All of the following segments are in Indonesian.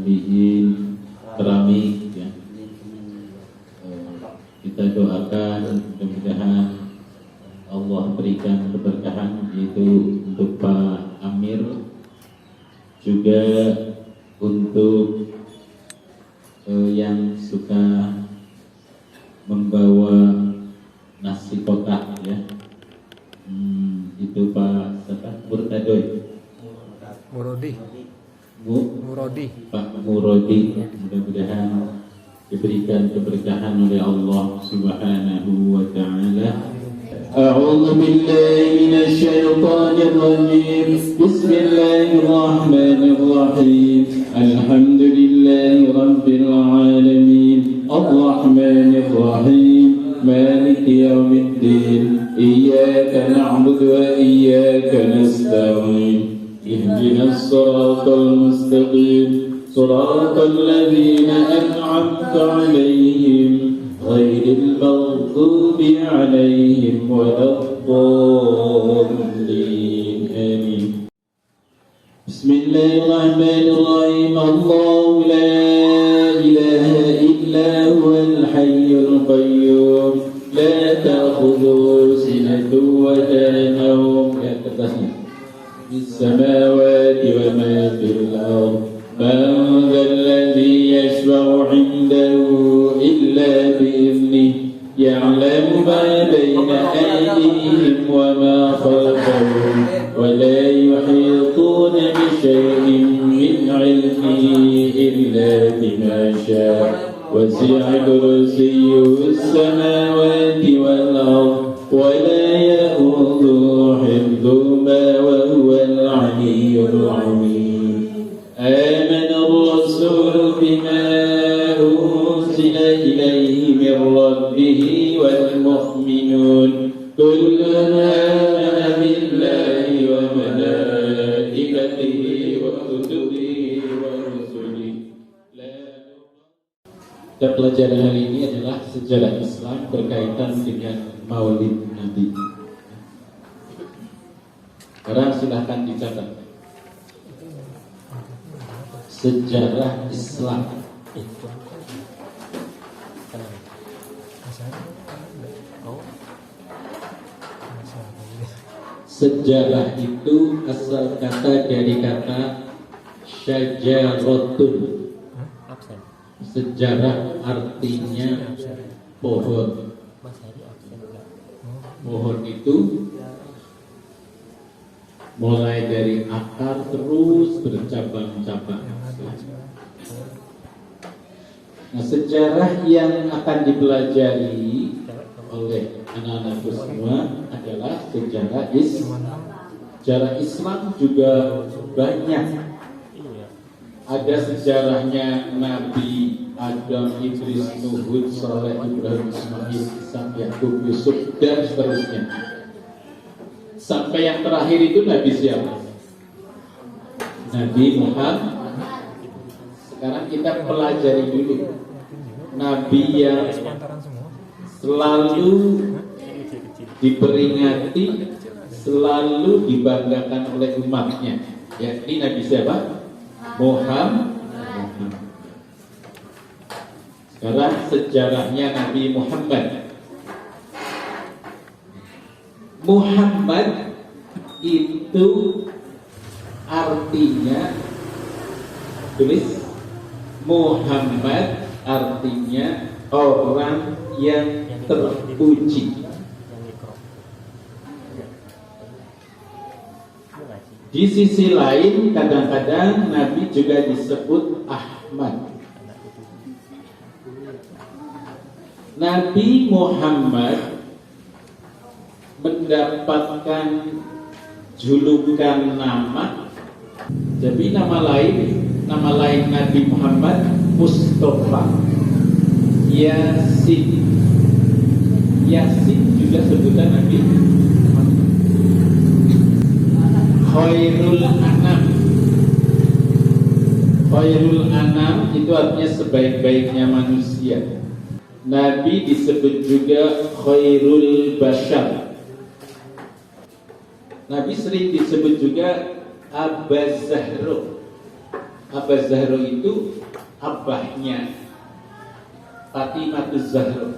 bikin keramik ya. Kita doakan mudah-mudahan Allah berikan keberkahan itu untuk Pak Amir, juga untuk yang suka membawa nasi kotak ya. Itu Pak Murtadoy Murodi, Pak Murodi, mudah-mudahan diberikan keberkahan oleh Allah Subhanahu wa taala. A'udzu billahi minasy syaithanir rajim. Bismillahirrahmanirrahim. Alhamdulillahi rabbil alamin. Arrahmanir rahim. Maliki yaumiddin. Iyyaka na'budu wa iyyaka nasta'in. Ihdinas siratal mustaqim. صراط الذين أنعمت عليهم غير المغضوب عليهم ولا الضالين آمين. بسم الله الرحمن الرحيم. الله لا إله إلا هو الحي القيوم لا تأخذه سنة ولا نوم في السماوات وما في الأرض. من ذا الذي يشفع عنده إلا بإذنه يعلم ما بين أيديهم وما خلفهم ولا يحيطون بشيء من علمه إلا بما شاء وسع كرسيه السماوات والأرض ولا يئوده حفظهما وهو العلي العظيم. آمن الرسول بما أنزل إليه من ربه والمؤمنون كل آمن بالله وملائكته وكتبه ورسله. Dan pelajaran hari ini adalah sejarah Islam berkaitan dengan Maulid Nabi. Sekarang silahkan dicatat. Sejarah Islam. Sejarah itu asal kata dari kata syajaratun. Sejarah artinya pohon. Pohon itu mulai dari akar terus bercabang-cabang. Nah, sejarah yang akan dipelajari oleh anak-anakku semua adalah sejarah Islam. Sejarah Islam juga banyak. Ada sejarahnya Nabi Adam, Idris, Nuh, Hud, Saleh, Ibrahim, Ismail, Ishak, Yakub, Yusuf, dan seterusnya. Sampai yang terakhir itu Nabi siapa? Nabi Muhammad. Sekarang kita pelajari dulu Nabi yang selalu diperingati, selalu dibanggakan oleh umatnya, yakni Nabi siapa? Muhammad. Sekarang sejarahnya Nabi Muhammad. Muhammad itu artinya, tulis, Muhammad artinya orang yang terpuji. Di sisi lain kadang-kadang Nabi juga disebut Ahmad. Nabi Muhammad mendapatkan julukan nama. Jadi nama lain Nabi Muhammad Mustafa, Yasin. Yasin juga sebutan Nabi. Khairul Anam. Khairul Anam itu artinya sebaik-baiknya manusia. Nabi disebut juga Khairul Bashar. Nabi sering disebut juga Abaz Zahro. Abah Zahra itu abahnya Fatimah Zahra.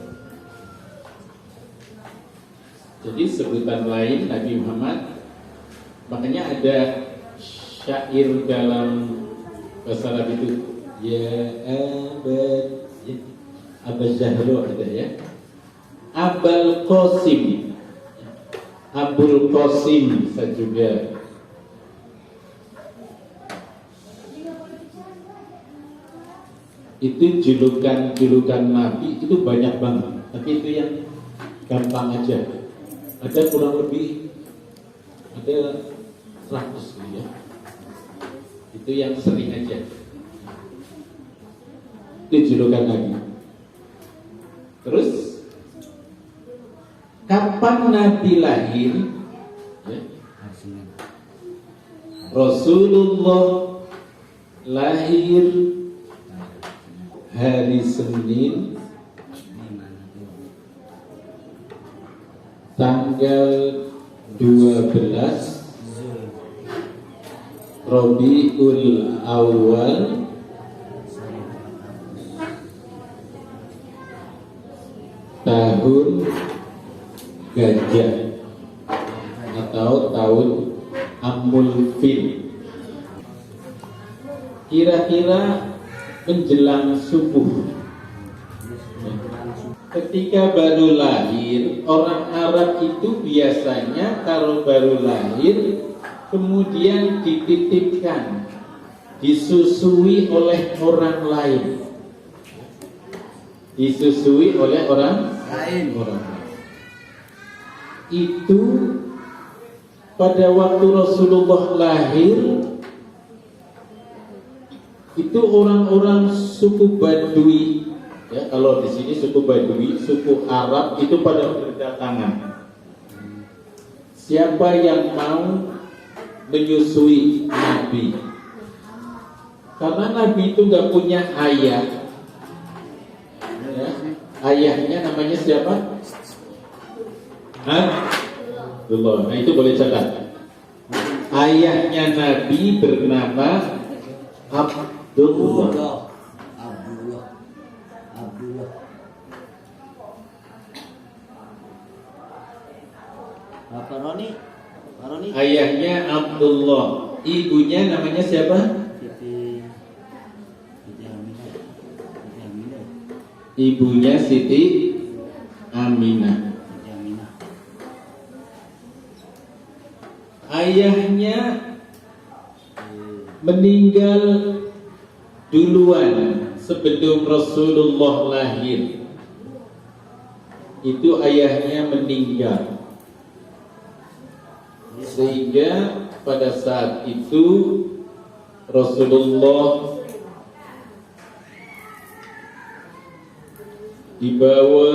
Jadi sebutan lain Nabi Muhammad. Makanya ada syair dalam bahasa Arab itu, ya Abah Zahra ada ya. Abul Qasim, Abul Qasim saya juga. Itu julukan Nabi itu banyak banget, tapi itu yang gampang aja. Ada kurang lebih ada 100 gitu ya. Itu yang sering aja. Itu julukan Nabi. Terus kapan Nabi lahir? Ya. Rasulullah lahir hari Senin tanggal 12 Rabiul Awal tahun Gajah atau tahun Amul Fil. Kira-kira menjelang subuh. Ketika baru lahir, orang Arab itu biasanya kalau baru lahir kemudian dititipkan, disusui oleh orang lain. Disusui oleh orang lain. Itu pada waktu Rasulullah lahir, itu orang-orang suku Badui, ya, kalau di sini suku Badui, suku Arab itu pada berdatangan. Siapa yang mau menyusui Nabi? Karena Nabi itu nggak punya ayah, ya. Ayahnya namanya siapa? Abdullah. Nah itu boleh catat. Ayahnya Nabi bernama Abdullah. Pak Roni. Ayahnya Abdullah. Ibunya namanya siapa? Siti Aminah. Ibunya Siti Aminah. Ayahnya meninggal duluan sebelum Rasulullah lahir. Itu ayahnya meninggal, sehingga pada saat itu Rasulullah dibawa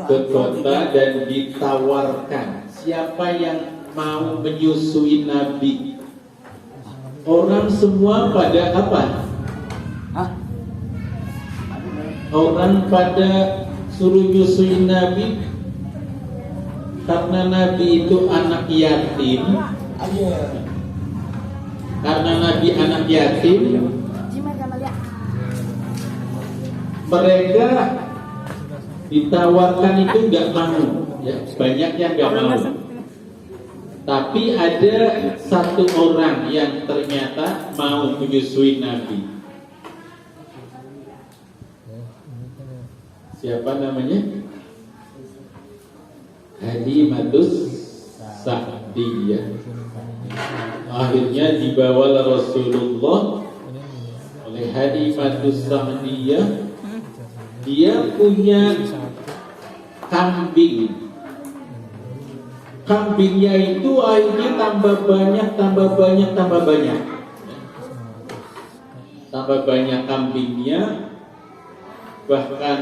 ke kota dan ditawarkan siapa yang mau menyusui Nabi. Orang semua pada apa? Orang pada suruh nyusui Nabi karena Nabi itu anak yatim. Karena Nabi anak yatim, mereka ditawarkan itu nggak mau, ya, banyak yang nggak mau. Tapi ada satu orang yang ternyata mau menyusui Nabi. Siapa namanya? Halimatus Sa'diyah. Akhirnya dibawalah Rasulullah oleh Halimatus Sa'diyah. Dia punya kambing. Kambingnya itu akhirnya tambah banyak. Tambah banyak kambingnya. Bahkan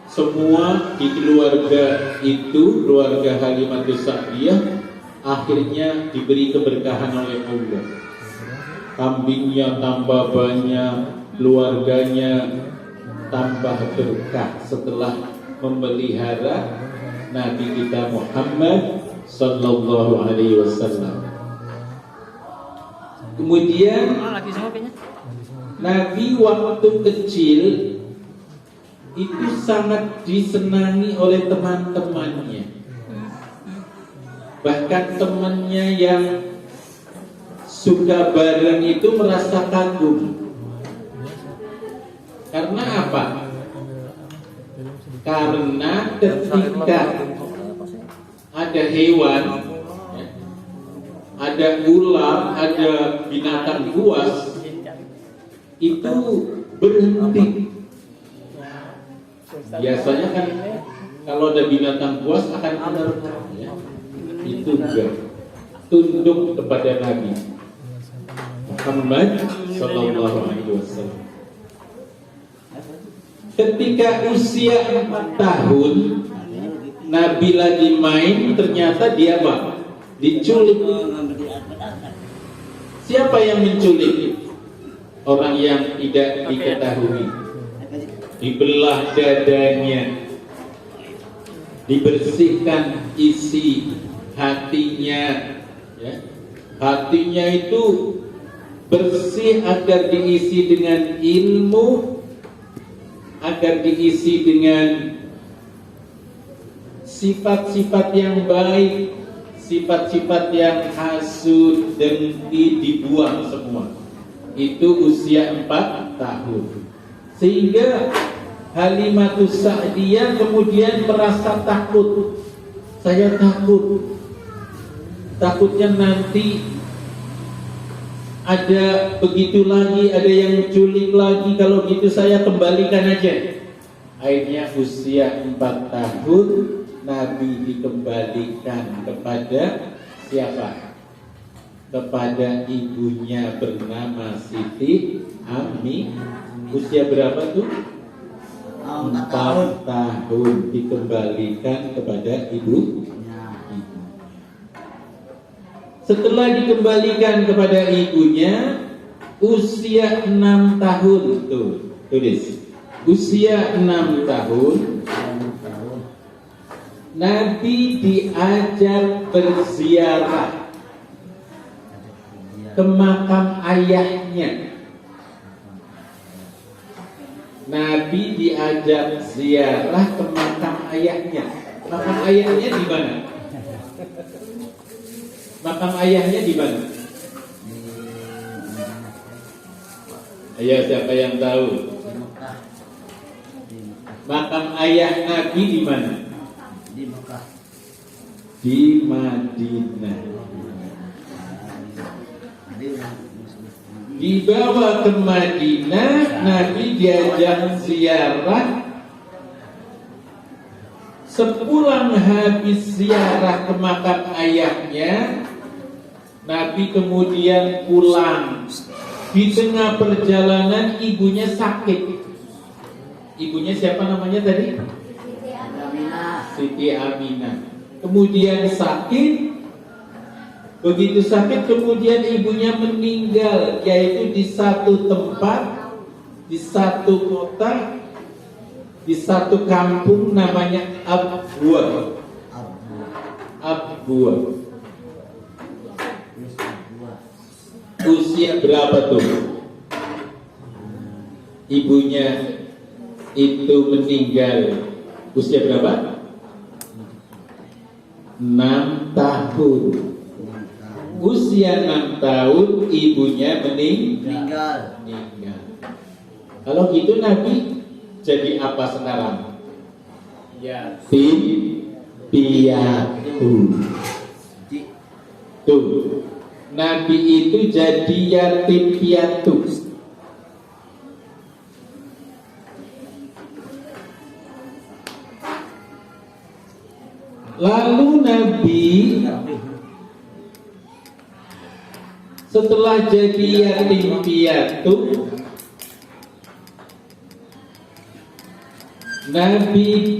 semua di keluarga itu, keluarga Halimatus Sa'diyah, akhirnya diberi keberkahan oleh Allah. Kambingnya tambah banyak, keluarganya tambah berkah setelah memelihara Nabi kita Muhammad Sallallahu Alaihi Wasallam. Kemudian lagi semua kayaknya. Nabi waktu kecil itu sangat disenangi oleh teman-temannya. Bahkan temannya yang suka bareng itu merasa kagum. Karena apa? Karena ketika ada hewan, ada ular, ada binatang buas, itu berhenti. Biasanya kan kalau ada binatang buas akan menerkam, ya. Itu enggak, tunduk kepada Nabi Muhammad Sallallahu Alaihi Wasallam. Ketika usia 4 tahun, Nabi lagi main, ternyata dia apa? Diculik. Siapa yang menculik? Orang yang tidak diketahui. Dibelah dadanya, dibersihkan isi hatinya, ya. Hatinya itu bersih agar diisi dengan ilmu, agar diisi dengan sifat-sifat yang baik, sifat-sifat yang hasud, dengki, dibuang semua. Itu usia 4 tahun. Sehingga Halimatus Sa'diyah kemudian merasa takut. Saya takut. Takutnya nanti ada begitu lagi, ada yang menculik lagi. Kalau gitu saya kembalikan aja. Akhirnya usia 4 tahun Nabi dikembalikan kepada siapa? Kepada ibunya bernama Siti Ami. Usia berapa tuh? 4 tahun dikembalikan kepada ibu. Setelah dikembalikan kepada ibunya, usia 6 tahun tuh, tulis. Usia 6 tahun, Nabi diajak berziarah ke makam ayahnya. Nabi diajak ziarah ke makam ayahnya. Makam ayahnya di mana? Makam ayahnya di mana? Ayo, siapa yang tahu? Makam ayah Nabi di mana? Di Mekah. Di Madinah. Dibawa ke Madinah, Nabi diajak ziarah. Sepulang habis ziarah ke makam ayahnya, Nabi kemudian pulang. Di tengah perjalanan ibunya sakit. Ibunya siapa namanya tadi? Siti Aminah. Kemudian sakit. Begitu sakit kemudian ibunya meninggal, yaitu di satu tempat, di satu kota, di satu kampung namanya Abwa. Abwa. Usia berapa tuh? Ibunya itu meninggal. Usia berapa? 6 tahun. Usia 6 tahun ibunya meninggal. Kalau gitu Nabi jadi apa sekarang? Yatim piatu. Tuh, Nabi itu jadi yatim piatu. Lalu Nabi setelah jadi yatim piatu, Nabi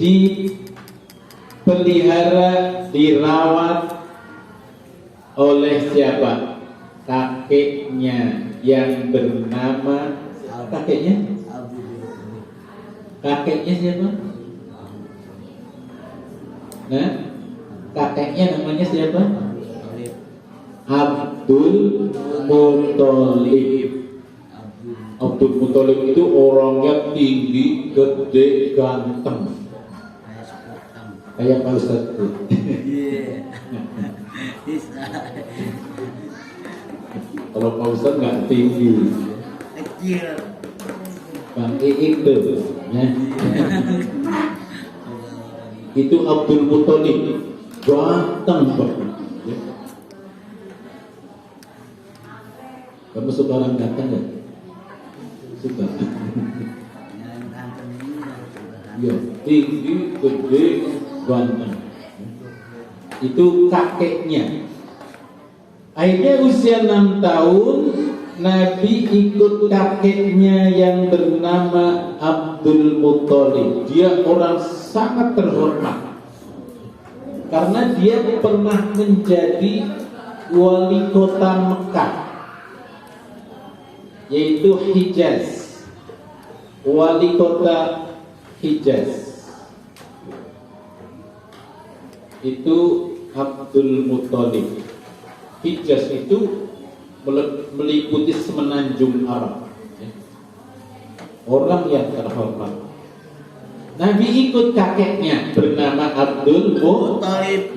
dipelihara, dirawat oleh siapa? Kakeknya yang bernama kakeknya? Kakeknya siapa? Nah, kakeknya namanya siapa? Muthalib. Abdul Muthalib. Abdul Muthalib itu orangnya tinggi, gede, ganteng, Kayak sepotong. kayak Pak Ustadz. Iya. Bisa. Kalau Pak Ustadz nggak tinggi, Kecil. Bang Iik tuh, ya. Itu Abdul Muthalib, ganteng banget. Ya. Kamu suka orang ganteng nggak? Suka. Yang ganteng ini Ya, tinggi, gede, ganteng. Itu kakeknya. Akhirnya usia 6 tahun, Nabi ikut kakeknya yang bernama Abdul Muthalib. Dia orang sangat terhormat karena dia pernah menjadi wali kota Mekah, yaitu Hijaz. Wali kota Hijaz itu Abdul Muthalib. Hijaz itu meliputi semenanjung Arab, ya. Orang yang terhormat. Nabi ikut kakeknya bernama Abdul Muthalib.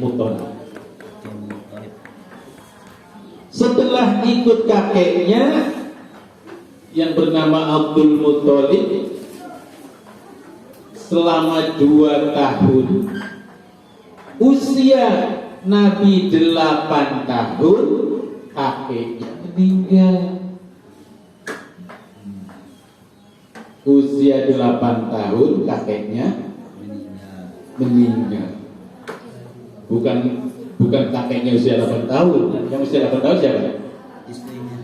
Setelah ikut kakeknya yang bernama Abdul Muthalib selama 2 tahun, usia Nabi 8 tahun, kakeknya meninggal. Usia 8 tahun, kakeknya meninggal. Bukan kakeknya usia 8 tahun. Yang usia 8 tahun siapa? Istrinya.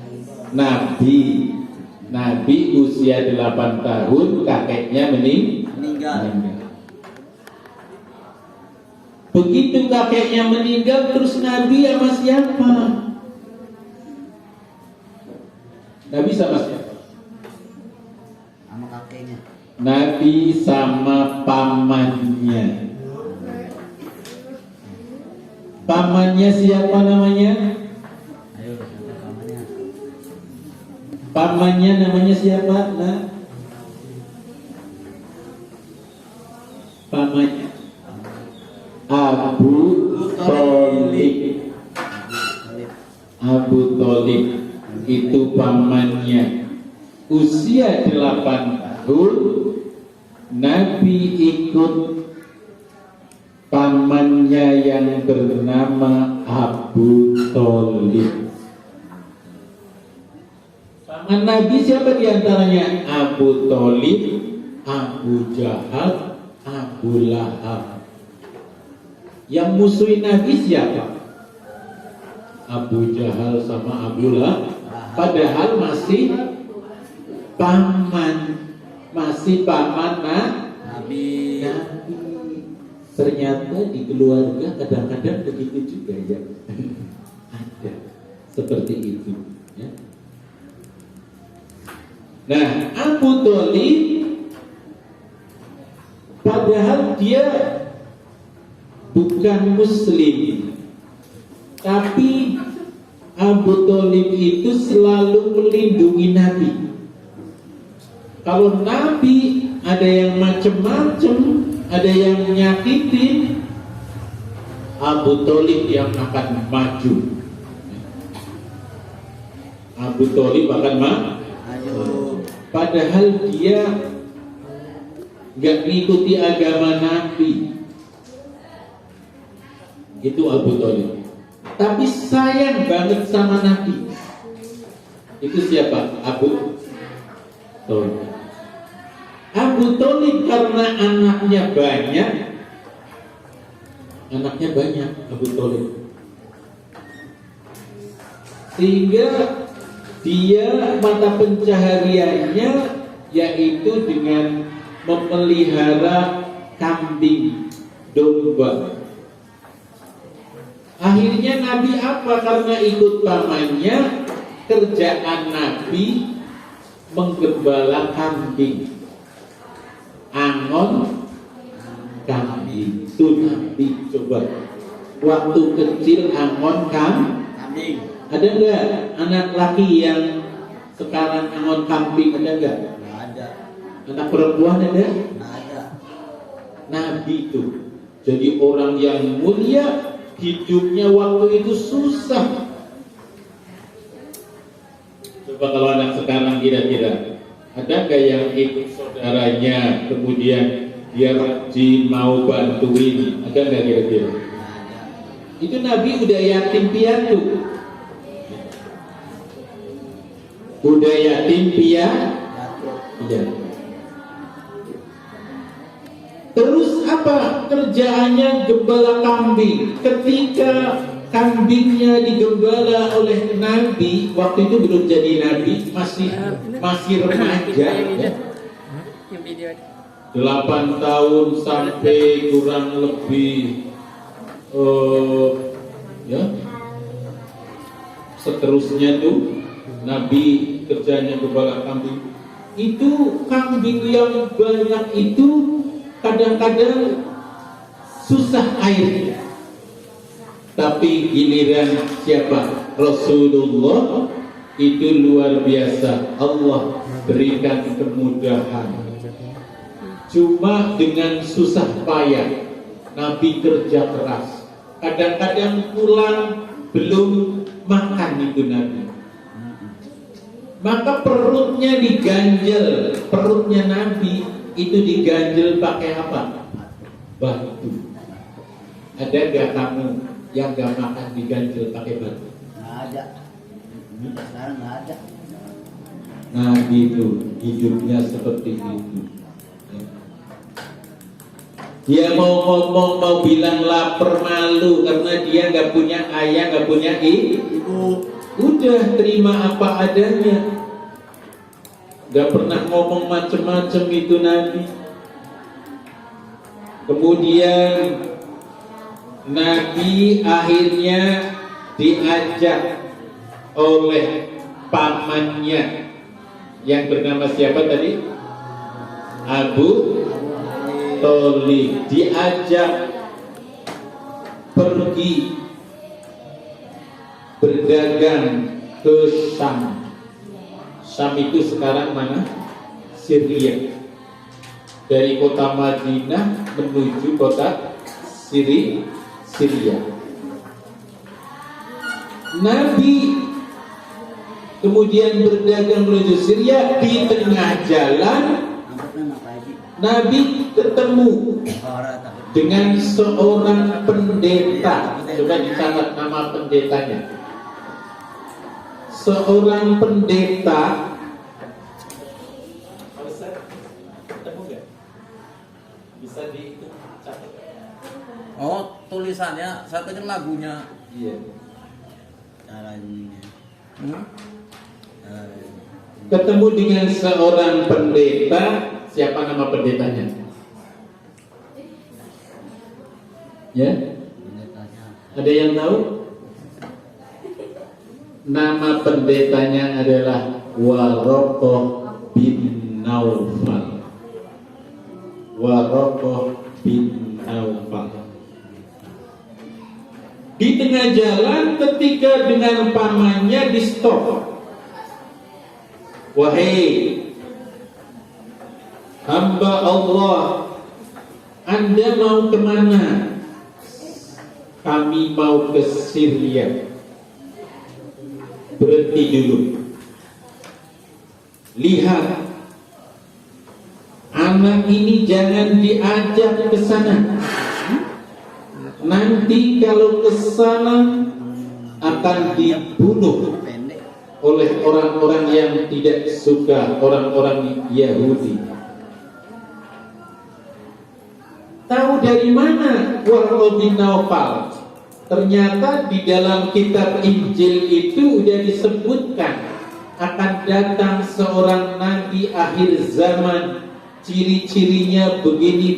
Nabi usia 8 tahun, kakeknya Meninggal. Begitu kakeknya meninggal, terus Nabi sama siapa? Nabi sama siapa? Sama kakeknya. Nabi sama pamannya. Pamannya siapa namanya? Ayo, siapa pamannya? Pamannya namanya siapa? Nah, pamannya Abu Thalib. Abu Thalib itu pamannya. Usia 8 tahun, Nabi ikut pamannya yang bernama Abu Thalib. Paman Nabi siapa diantaranya? Abu Thalib, Abu Jahal, Abu Lahab. Yang musuhin Nabi siapa? Abu Jahal sama Abu Lahab. Padahal masih paman Nabi. Ternyata di keluarga kadang-kadang begitu juga ya. Ada seperti itu ya. Nah, Abu Thalib padahal dia bukan muslim, tapi Abu Thalib itu selalu melindungi Nabi. Kalau Nabi ada yang macem-macem, ada yang nyakitin, Abu Thalib yang akan maju. Abu Thalib akan maju. Padahal dia nggak mengikuti agama Nabi. Itu Abu Thalib. Tapi sayang banget sama Nabi. Itu siapa? Abu Thalib. Abu Thalib karena anaknya banyak, Abu Thalib, sehingga dia mata pencahariannya yaitu dengan memelihara kambing domba. Akhirnya Nabi apa? Karena ikut pamannya, kerjaan Nabi menggembala kambing, angon kambing. Itu Nabi. Coba waktu kecil angon Kambing. ada nggak anak laki yang sekarang angon kambing, ada nggak? Nggak ada. Anak perempuan ada? Nggak ada. Nabi itu jadi orang yang mulia, hidupnya waktu itu susah. Coba kalau anak sekarang kira-kira ada nggak yang ikut saudaranya kemudian dia rajin mau bantuin, ada nggak kira-kira? Nggak ada. Itu Nabi udah yatim piatu, udah yatim Jatuh. piatu. Terus apa kerjaannya? Gembala kambing. Ketika kambingnya digembala oleh Nabi, waktu itu belum jadi Nabi, masih remaja, ya. 8 tahun sampai kurang lebih ya seterusnya tuh Nabi kerjanya gembala kambing. Itu kambing yang banyak itu kadang-kadang susah airnya, tapi giliran siapa? Rasulullah itu luar biasa, Allah berikan kemudahan. Cuma dengan susah payah Nabi kerja keras, kadang-kadang pulang belum makan itu Nabi, maka perutnya diganjel. Perutnya Nabi itu diganjel pakai apa? Batu. Ada gak kamu yang gak makan diganjel pakai batu? Nggak ada. Sekarang nggak ada. Nah gitu, hidupnya seperti itu. Dia mau ngomong, mau bilang lapar, malu karena dia gak punya ayah, gak punya ibu. Udah terima apa adanya. Gak pernah ngomong macem-macem itu Nabi. Kemudian Nabi akhirnya diajak oleh pamannya yang bernama siapa tadi? Abu Thalib, diajak pergi berdagang ke Syam. Syam itu sekarang mana? Syria. Dari kota Madinah menuju kota Syria. Nabi kemudian berdagang menuju Syria. Di tengah jalan Nabi ketemu dengan seorang pendeta. Coba dicatat nama pendetanya. Seorang pendeta. Ketemu nggak? Bisa dicatat. Oh, tulisannya, saya pikir lagunya. Iya. Caranya. Ketemu dengan seorang pendeta. Siapa nama pendetanya? Ya? Ada yang tahu? Nama pendetanya adalah Waraqah bin Naufal. Waraqah bin Naufal. Di tengah jalan ketika dengan pamannya di stop. Wahai hamba Allah, Anda mau kemana? Kami mau ke Syria. Berhenti dulu. Lihat, anak ini jangan diajak ke sana. Nanti kalau ke sana akan dibunuh oleh orang-orang yang tidak suka, orang-orang Yahudi. Tahu dari mana Waraqah bin Naufal? Ternyata di dalam kitab Injil itu sudah disebutkan akan datang seorang nabi akhir zaman, ciri-cirinya begini.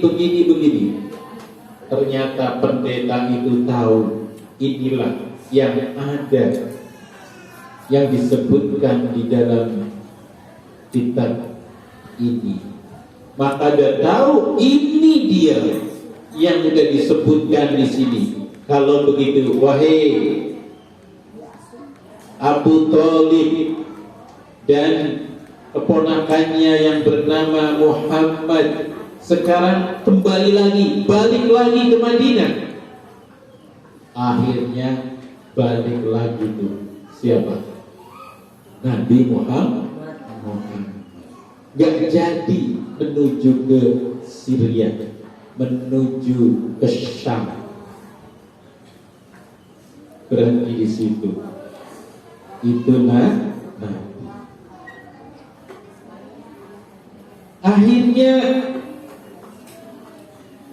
Ternyata pendeta itu tahu inilah yang ada, yang disebutkan di dalam kitab ini. Maka dia tahu ini dia yang sudah disebutkan di sini. kalau begitu, wahai Abu Thalib dan keponakannya yang bernama Muhammad, sekarang kembali lagi, balik lagi ke Madinah. Akhirnya balik lagi tuh siapa? Nabi Muhammad. Gak jadi menuju ke Syria, menuju ke Syam, berhenti di situ. Itu Nabi. Akhirnya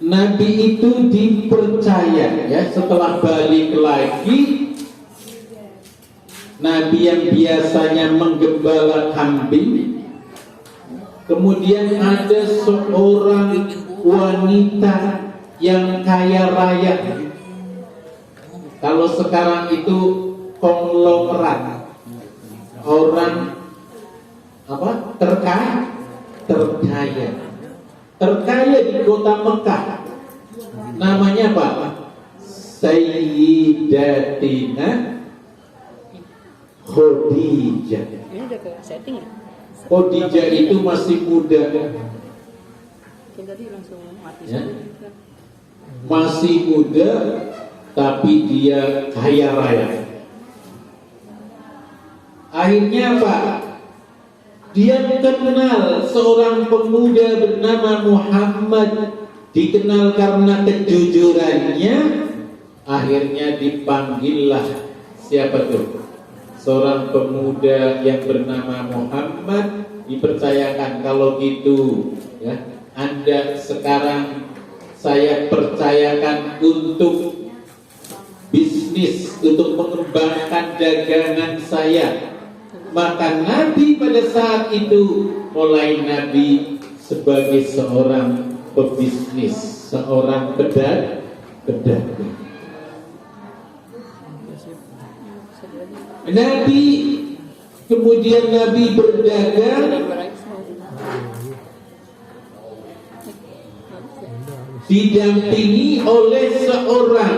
Nabi itu dipercaya, ya, setelah balik lagi. Nabi yang biasanya menggembala kambing, kemudian ada seorang wanita yang kaya raya. Kalau sekarang itu konglomerat, orang apa? Terkaya di kota Mekah. Namanya apa? Sayyidatina Khadijah. Ini udah ke setting ya? Khadijah itu masih muda, Mungkin tadi langsung mati ya. saja. Masih muda, tapi dia kaya raya. Akhirnya apa? Dia kenal seorang pemuda bernama Muhammad, dikenal karena kejujurannya. Akhirnya dipanggillah siapa tuh? Seorang pemuda yang bernama Muhammad, dipercayakan, kalau gitu, ya, Anda sekarang saya percayakan untuk bisnis, untuk mengembangkan dagangan saya. Maka Nabi pada saat itu mulai Nabi sebagai seorang pebisnis, seorang pedagang. Nabi kemudian Nabi berdagang didampingi oleh seorang,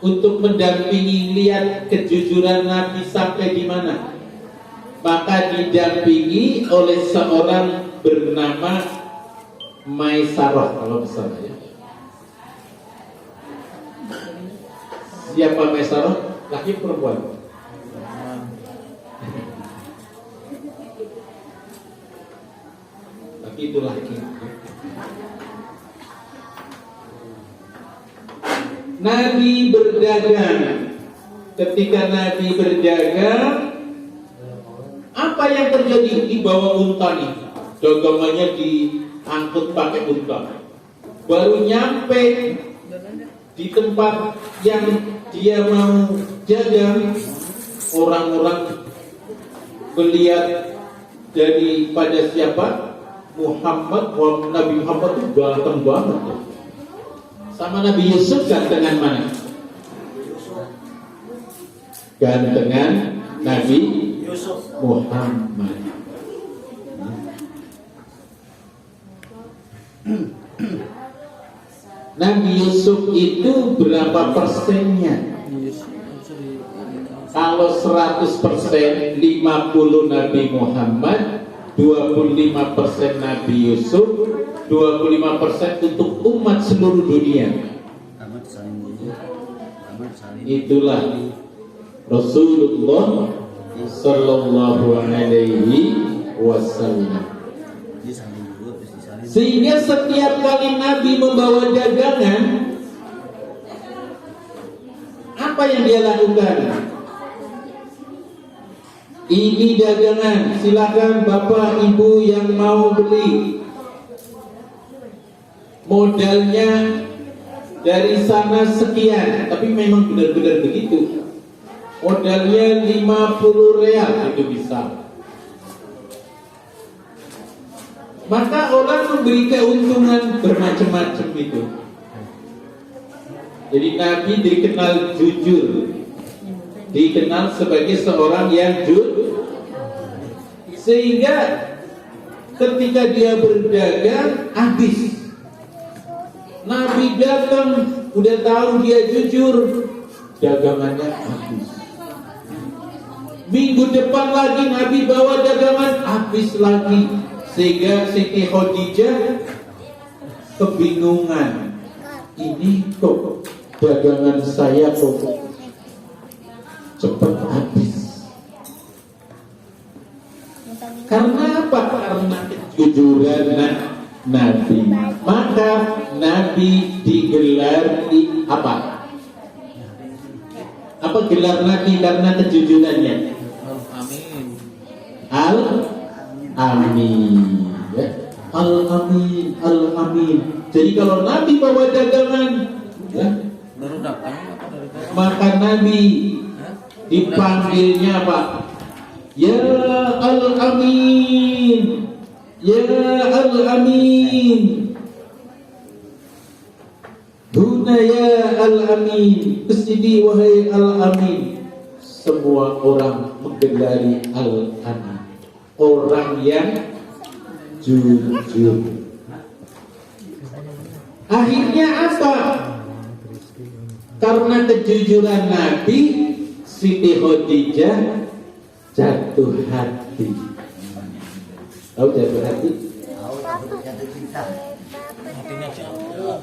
untuk mendampingi, lihat kejujuran Nabi sampai di mana. Maka didampingi oleh seorang bernama Maisarah, kalau salah, ya. Siapa Maisarah? Laki perempuan? Laki itu laki. Nabi berdagang. Ketika Nabi berdagang, apa yang terjadi? Dibawa unta nih, dagangannya diangkut pakai unta. Baru nyampe di tempat yang dia mau jagang, orang-orang melihat daripada siapa? Nabi Muhammad itu ganteng banget ya. Sama Nabi Yusuf gantengan mana? Gantengan Nabi Muhammad. Nabi Yusuf itu berapa persennya? Kalau 100%, 50 Nabi Muhammad, 25% Nabi Yusuf, 25% untuk umat seluruh dunia. Itulah Rasulullah Sallallahu Alaihi Wasallam. Sehingga setiap kali Nabi membawa dagangan, apa yang dia lakukan? Ini dagangan, silakan Bapak Ibu yang mau beli. Modalnya dari sana sekian, tapi memang benar-benar begitu. Modalnya 50 real itu bisa. Maka orang memberi keuntungan bermacam-macam itu. Jadi Nabi dikenal jujur, dikenal sebagai seorang yang jujur, sehingga ketika dia berdagang habis. Nabi datang udah tahu dia jujur, dagangannya habis. Minggu depan lagi Nabi bawa dagangan habis lagi, sehingga Siti Khadijah kebingungan. Ini kok dagangan saya kok cepat habis. Karena apa? Karena kejujuran Nabi. Maka Nabi digelari apa? Apa gelar Nabi karena kejujurannya? Amin. Al-Amin. Ya. Al-Amin, Al-Amin. Jadi kalau Nabi bawa dagangan, ya, Baru datang apa dari bawah? maka Nabi dipanggilnya apa? Ya Al-Amin, Ya Al-Amin, Huna ya Al-Amin, kesini wahai Al-Amin. Semua orang menggelari Al-Amin, orang yang jujur. Akhirnya apa? Karena kejujuran Nabi, Siti Khadijah jatuh hati. Tahu jatuh hati? Jatuh cinta. Hatinya jatuh.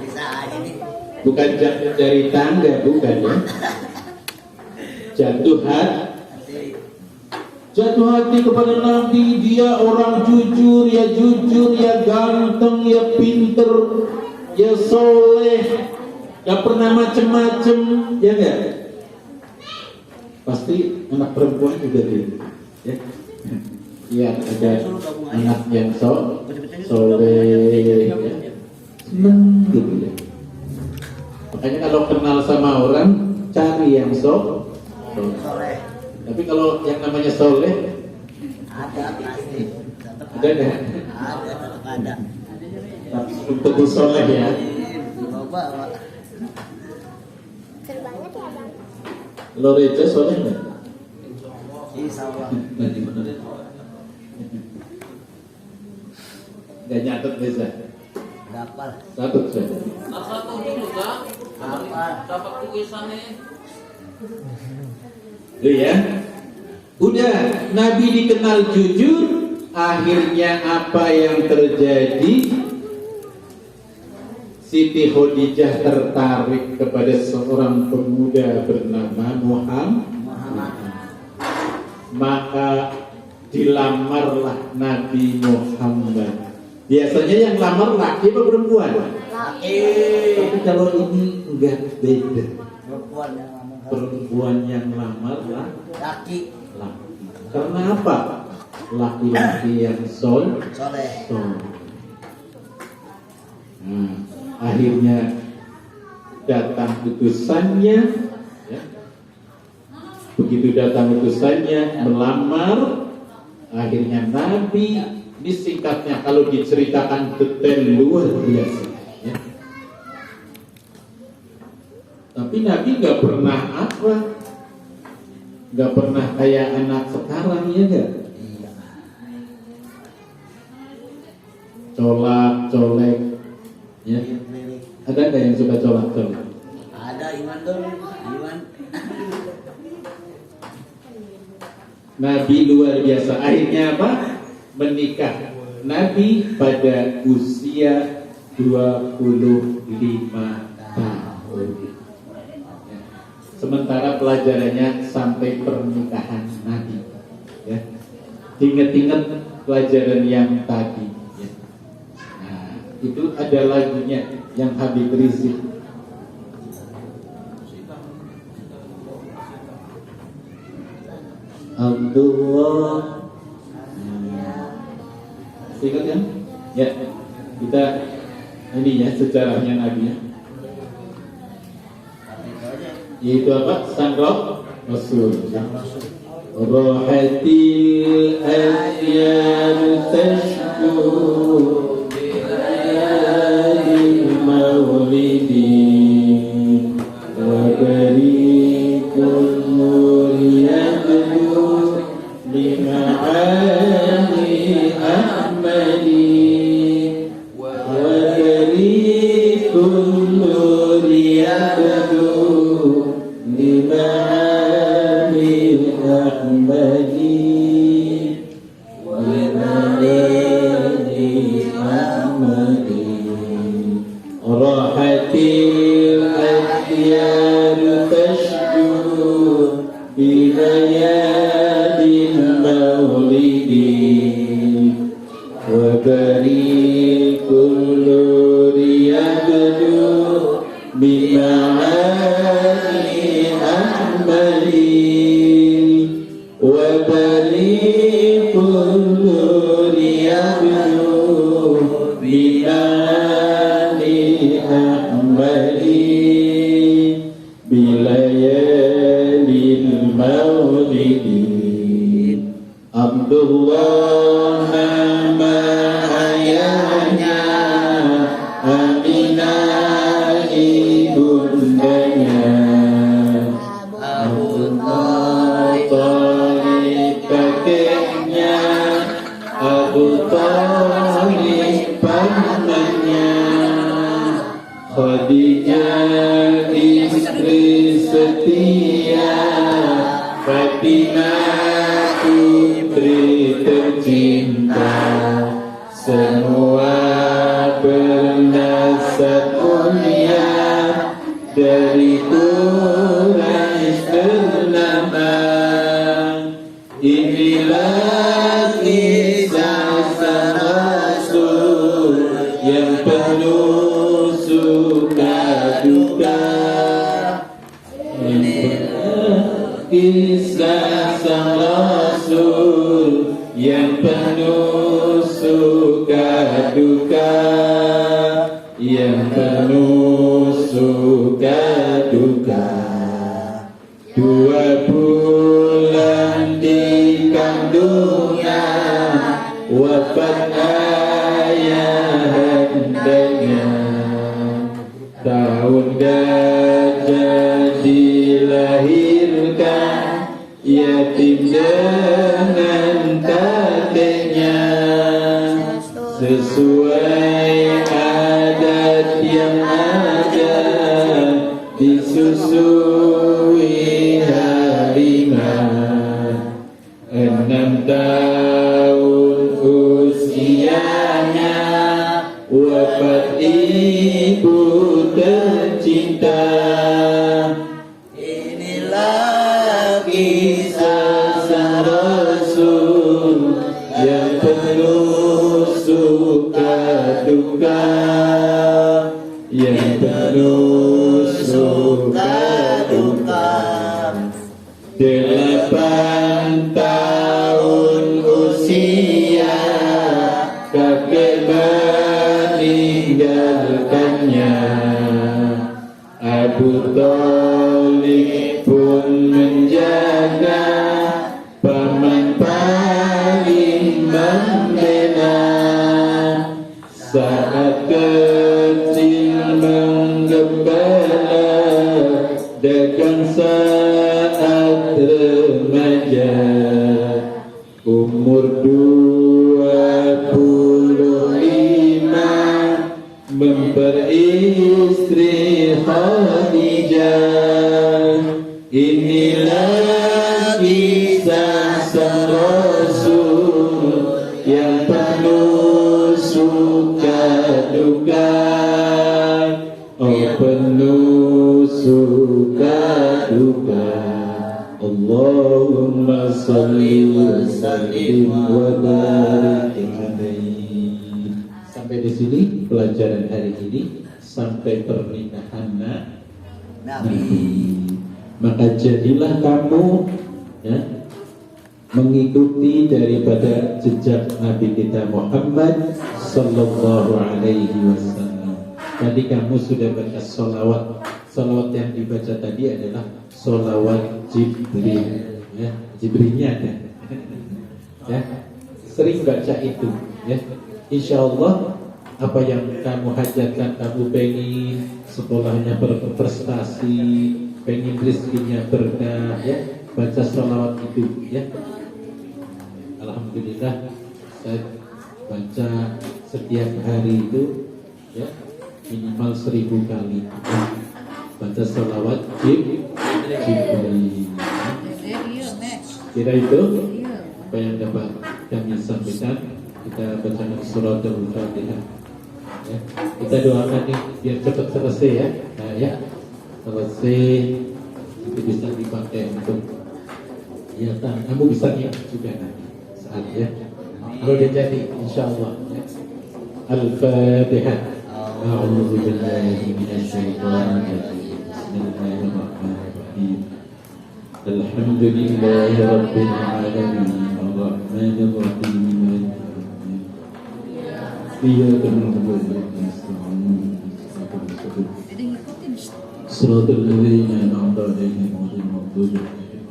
Bisa aja nih. Bukan jatuh dari tangga, bukan ya? Jatuh hati. Jatuh hati kepada Nabi. Dia orang jujur, ya ganteng, ya pinter, ya soleh, gak pernah macem-macem, ya enggak? Pasti anak perempuan juga gitu, ya. Iya, ada anak yang soleh, ya. Seneng gitu ya. Makanya kalau kenal sama orang, cari yang soleh. Tapi kalau yang namanya soleh, Ada pasti. ada nggak? Ada, tetap ada. Tapi belum tentu soleh ya. Coba. Lo Reja soleh nggak? Insya Allah. Nggak nyatet Reza. Dapat. Satu saja. Satu dulu kan? Apa? Dapat tulisannya. Tuh ya. Udah, Nabi dikenal jujur. Akhirnya apa yang terjadi? Siti Khadijah tertarik kepada seorang pemuda bernama Muhammad. Maka dilamarlah Nabi Muhammad. Biasanya yang lamar laki atau perempuan? Laki. Tapi kalau ini enggak, beda. Perempuan yang ngomong. Perempuan yang lamar Laki. laki. Karena apa? Laki-laki yang soleh. Nah, akhirnya datang utusannya, ya. Begitu datang utusannya melamar, akhirnya Nabi, ini singkatnya kalau diceritakan detail luar biasa, ya. Tapi Nabi nggak pernah apa, nggak pernah kayak anak sekarang, ya nggak? Colak-colek, ya. Ada nggak yang suka colak-colek? Ada Iman dong. Iman. Nabi luar biasa. Akhirnya apa? Menikah. Nabi pada usia 25 tahun. Ya. Sementara pelajarannya sampai pernikahan Nabi. Ya. Ingat-ingat pelajaran yang tadi. Ya. Nah, itu ada lagunya yang Habib Rizik. Abdullah. Ingat kan? Ya, kita ini ya sejarahnya Nabi ya. Yaitu apa? Sang Rasul. Rahatil asyam tashku bi'ayadil maulidi wa barikul muryadu bima'ani ahmadi wa barikul Rahatil adyar tashju bilayadil maulidi wa bari kullu riyabdu bima'ani ahmali wa bari kullu riyabdu bima'ani ahmali bilayalil maulidi Abdullah nama ayahnya Aminah ibundanya Abu Thalib kakeknya Abu Thalib pamannya Khadijah istri setia Fatimah putri tercinta semua bernasab mulia dari Quraisy ternama inilah kisah sang Rasul yang penuh suka duka kisah sang Rasul yang penuh suka duka yang penuh suka duka 2 bulan di kandungnya wafat ayahandanya tahun gajah dilahirkan yatim dengan kakeknya sesuai adat yang ada disusui harimah 6 tahun usianya wafat ibu tercinta inilah kisah sang Rasul yang penuh suka duka yang penuh suka duka 8 tahun usia kakek meninggalkannya Abu Thalib pun menjaga paman paling membela saat kecil menggembala dagang saat remaja umur 25 memperistri Khadijah inilah kisah sang Rasul yang penuh suka duka penuh suka duka Allahumma salli wa sallim wa barik alaihi. Sampai di sini pelajaran hari ini sampai pernikahan Nabi. Maka jadilah kamu ya mengikuti daripada jejak Nabi kita Muhammad sallallahu alaihi wasallam. Tadi kamu sudah baca sholawat. Sholawat yang dibaca tadi adalah sholawat Jibril. Ya, Jibrilnya ada. Ya, sering baca itu. Ya, insya Allah apa yang kamu hajatkan, kamu pengen sekolahnya berprestasi, pengen rezekinya berkah, ya, baca sholawat itu, ya. Alhamdulillah saya baca setiap hari itu, ya, minimal 1000 kali. Baca sholawat Jibril. Kira itu apa yang dapat kami sampaikan. Kita baca surat Al-Fatihah. Ya. Kita doakan nih biar cepat selesai ya. Nah, ya selesai itu bisa dipakai untuk kegiatan. Kamu bisa niat juga nanti saat ya. Kalau dia jadi, insya Allah. Ya. Al-Fatihah. A'udzu billahi minasyaitonir rajim. Bismillahirrahmanirrahim. Alhamdulillahi rabbil alamin. Ar-Rahmanir Rahim. Iyyaka na'budu wa iyyaka nasta'in. Shiratal ladzina an'amta 'alaihim ghairil maghdubi 'alaihim.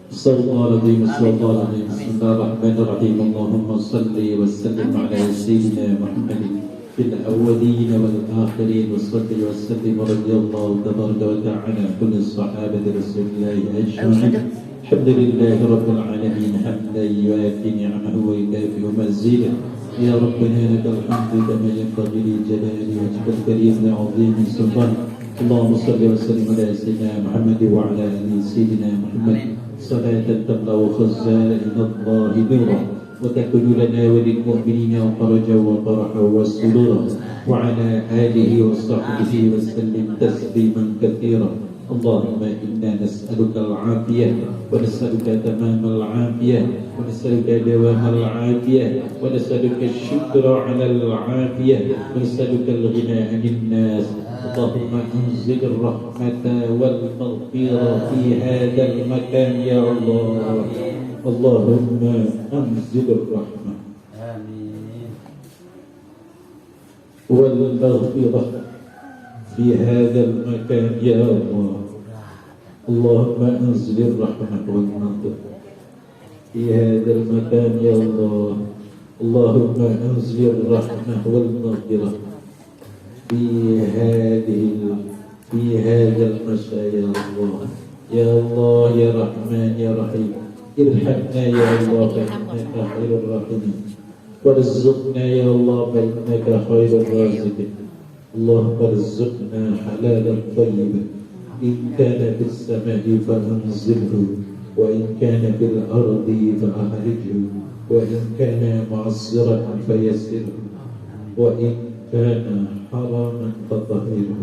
Bismillahirrahmanirrahim. Bismillahirrahmanirrahim. Allahumma salli wa sallim ala sayyidina Muhammadin fil awwalin wal akhirin wa salli wa sallim radhiyallahu tabaraka wa ta'ala kulli sahabati Rasulillah ajma'in. Alhamdulillahi rabbil alamin hamdan yuwafi ni'amahu wa yukafi mazidah. يا ربنا لك الحمد كما ينبغي لجلال وجهك الكريم لعظيم سلطانك. اللهم صل وسلم على سيدنا محمد وعلى ال سيدنا محمد صلاة تملأ خزائن الله نورا وتكون لنا وللمؤمنين فرجا وفرحا وسرورا وعلى آله وصحبه وسلم تسليما كثيرا. اللهم إنا نسألك العافية ونسألك تمام العافية ونسألك دوام العافية ونسألك الشكر على العافية ونسألك الغنى عن الناس. اللهم أنزل الرحمة والمغفرة في هذا المكان يا الله. اللهم أنزل الرحمة والمغفرة في هذا المكان يا الله. اللهم أنزل الرحمة والمغفرة في هذا المكان يا الله. اللهم أنزل الرحمة والمغفرة في هذا المساء يا الله. يا الله يا رحمن يا رحيم ارحمنا يا الله فإنك خير الراحمين وارزقنا يا الله فإنك خير الرازقين. اللهم ارزقنا حلالا طيبا إن كان في السماء فأنزله وإن كان في الأرض فأخرجه وإن كان معصرا فيسره وإن كان حراما فطهره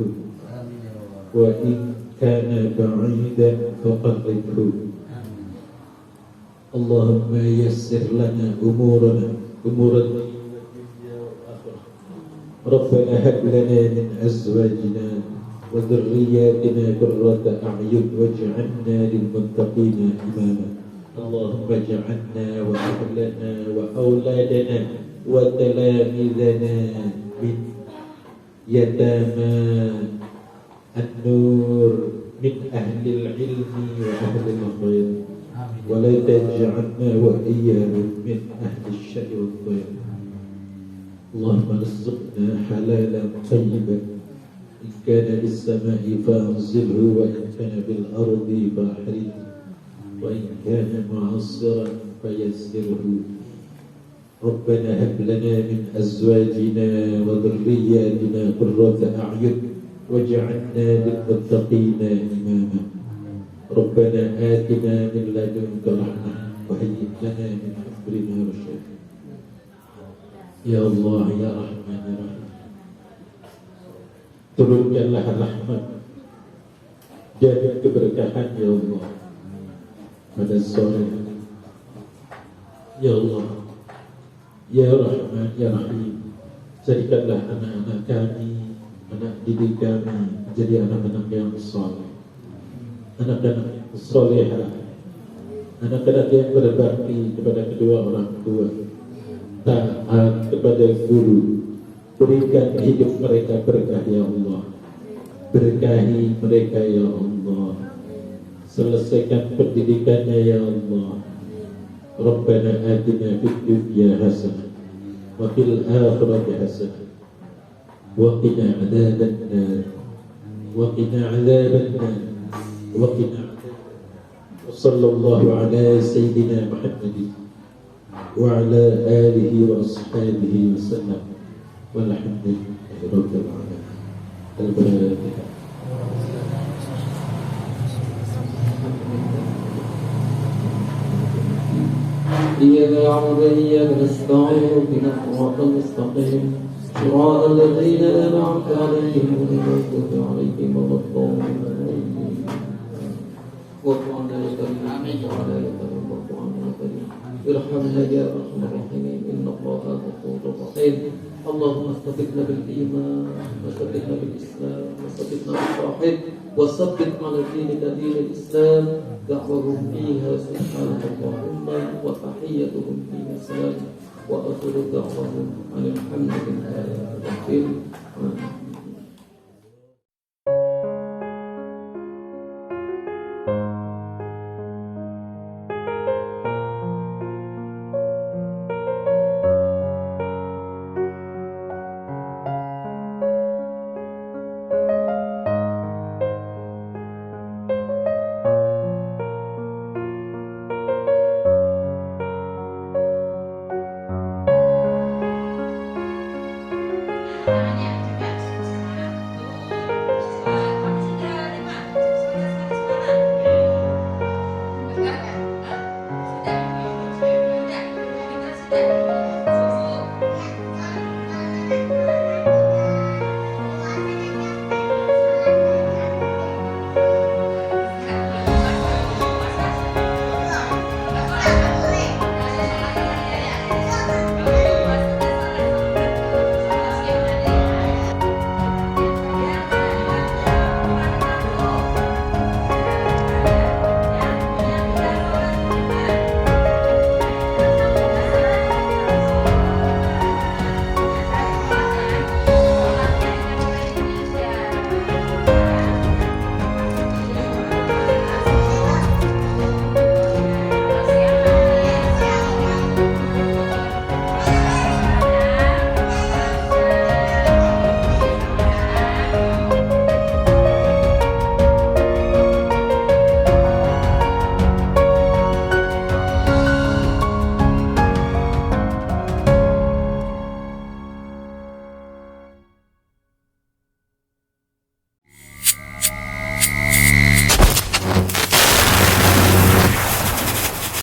وإن كان بعيدا فقربه. اللهم يسر لنا أمورنا أمور الدنيا والآخرة. ربنا هب لنا من أزواجنا وذرياتنا قرة أعين واجعلنا للمتقين إماما. اللهم اجعلنا وأهلنا وأولادنا وتلاميذنا من يتامى النور من أهل العلم وأهل الخير ولا تجعلنا وإياهم من أهل الشر والضير. اللهم ارزقنا حلالا طيبا إن كان بالسماء فأنزله وإن كان بالأرض فأحرقه وإن كان معصرا فيسره. ربنا هب لنا من أزواجنا وذرياتنا قرة أعين واجعلنا للمتقين إماما. ربنا آتنا من لدنك رحمة وهيئ لنا من أمرنا رشدا. Ya Allah ya Rahman ya Rahim, turunkanlah rahmat dan keberkahan ya Allah pada sore ini. Ya Allah ya Rahman ya Rahim, jadikanlah anak-anak kami, anak didik kami jadi anak-anak yang saleh, anak-anak yang salehah, anak-anak yang berbakti kepada kedua orang tua, taat kepada guru. Berikan hidup mereka berkah ya Allah, berkahi mereka ya Allah, selesaikan pendidikannya ya Allah. Rabbana atina fid dunya hasanah wa fil akhirati hasanah wa qina adzaban nar wa qina adzaban nar wa qina wa sallallahu ala sayyidina Muhammadin وعلى آله وأصحابه وسلم والحمد لله رب العالمين. الفاتحة. إياك نعبد وإياك نستعين اهدنا الصراط المستقيم صراط الذين أنعمت عليهم غير المغضوب عليهم ولا الضالين. واعف عنا يا كريم وعلى يا كريم واعف عنا يا كريم ارحمنا يا أرحم الراحمين إن الله غفور رحيم. اللهم ثبتنا بالإيمان وثبتنا بالإسلام وثبتنا بالتوحيد وثبت على دينك دين الإسلام. دعوهم فيها سبحانك اللهم وتحيتهم فيها سلام وآخر دعوهم أن الحمد لله رب العالمين.